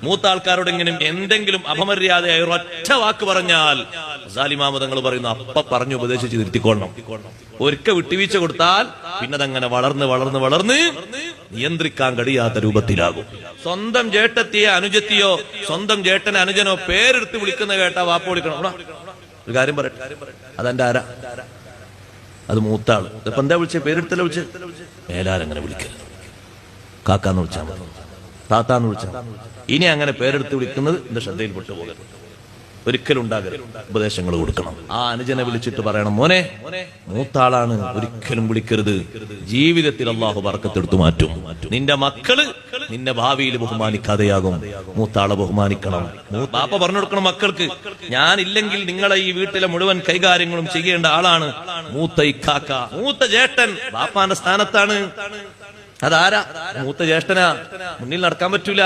മൂത്ത ആൾക്കാരോടെങ്കിലും എന്തെങ്കിലും അപമര്യാദയായ ഒരൊറ്റ വാക്ക് പറഞ്ഞാൽ സാലിമാമതങ്ങൾ പറയുന്നു അപ്പ പറഞ്ഞു ഉപദേശിച്ച് തിരുത്തിക്കൊള്ളണം. ഒരിക്കൽ വിട്ടുവീഴ്ച കൊടുത്താൽ പിന്നെ അതങ്ങനെ വളർന്ന് വളർന്ന് വളർന്ന് നിയന്ത്രിക്കാൻ കഴിയാത്ത രൂപത്തിലാകും. സ്വന്തം ചേട്ടത്തിയോ അനുജത്തിയോ സ്വന്തം ചേട്ടനെ അനുജനോ പേരെടുത്ത് വിളിക്കുന്ന കേട്ടാ വാപ്പ വിളിക്കണം. ഒരു കാര്യം പറയട്ടെ, അതെന്റെ ആരാ? അത് മൂത്താള്. ഇപ്പൊ എന്താ വിളിച്ചേ? പേരെടുത്തല്ലേ വിളിച്ചേ? മേലാരങ്ങനെ വിളിക്കരുത്. കാക്കാന്ന് വിളിച്ചാൽ മതി, താത്താന്ന് വിളിച്ചാൽ മതി. ഇനി അങ്ങനെ പേരെടുത്ത് വിളിക്കുന്നത് എന്റെ ശ്രദ്ധയിൽ പെട്ടുപോകരുത്, ഒരിക്കലും ഉണ്ടാകരുത്. ഉപദേശങ്ങൾ കൊടുക്കണം. ആ അനുജനെ വിളിച്ചിട്ട് പറയണം, മോനെ മൂത്താളാണ്, ഒരിക്കലും വിളിക്കരുത്. ജീവിതത്തിൽ അള്ളാഹു ബർക്കത്തെടുത്തു മാറ്റും. നിന്റെ മക്കള് നിന്നെ ഭാവിയിൽ ബഹുമാനിക്കാതെയാകും. മൂത്താളെ ബഹുമാനിക്കണം. ബാപ്പ പറഞ്ഞു കൊടുക്കണം മക്കൾക്ക്, ഞാനില്ലെങ്കിൽ നിങ്ങളെ ഈ വീട്ടിലെ മുഴുവൻ കൈകാര്യങ്ങളും ചെയ്യേണ്ട ആളാണ് മൂത്ത ഇക്കാക്ക. മൂത്ത ജ്യേഷ്ഠൻ ബാപ്പാന്റെ സ്ഥാനത്താണ്. അതാരാ? മൂത്ത ജ്യേഷ്ഠനാ. മുന്നിൽ നടക്കാൻ പറ്റൂല.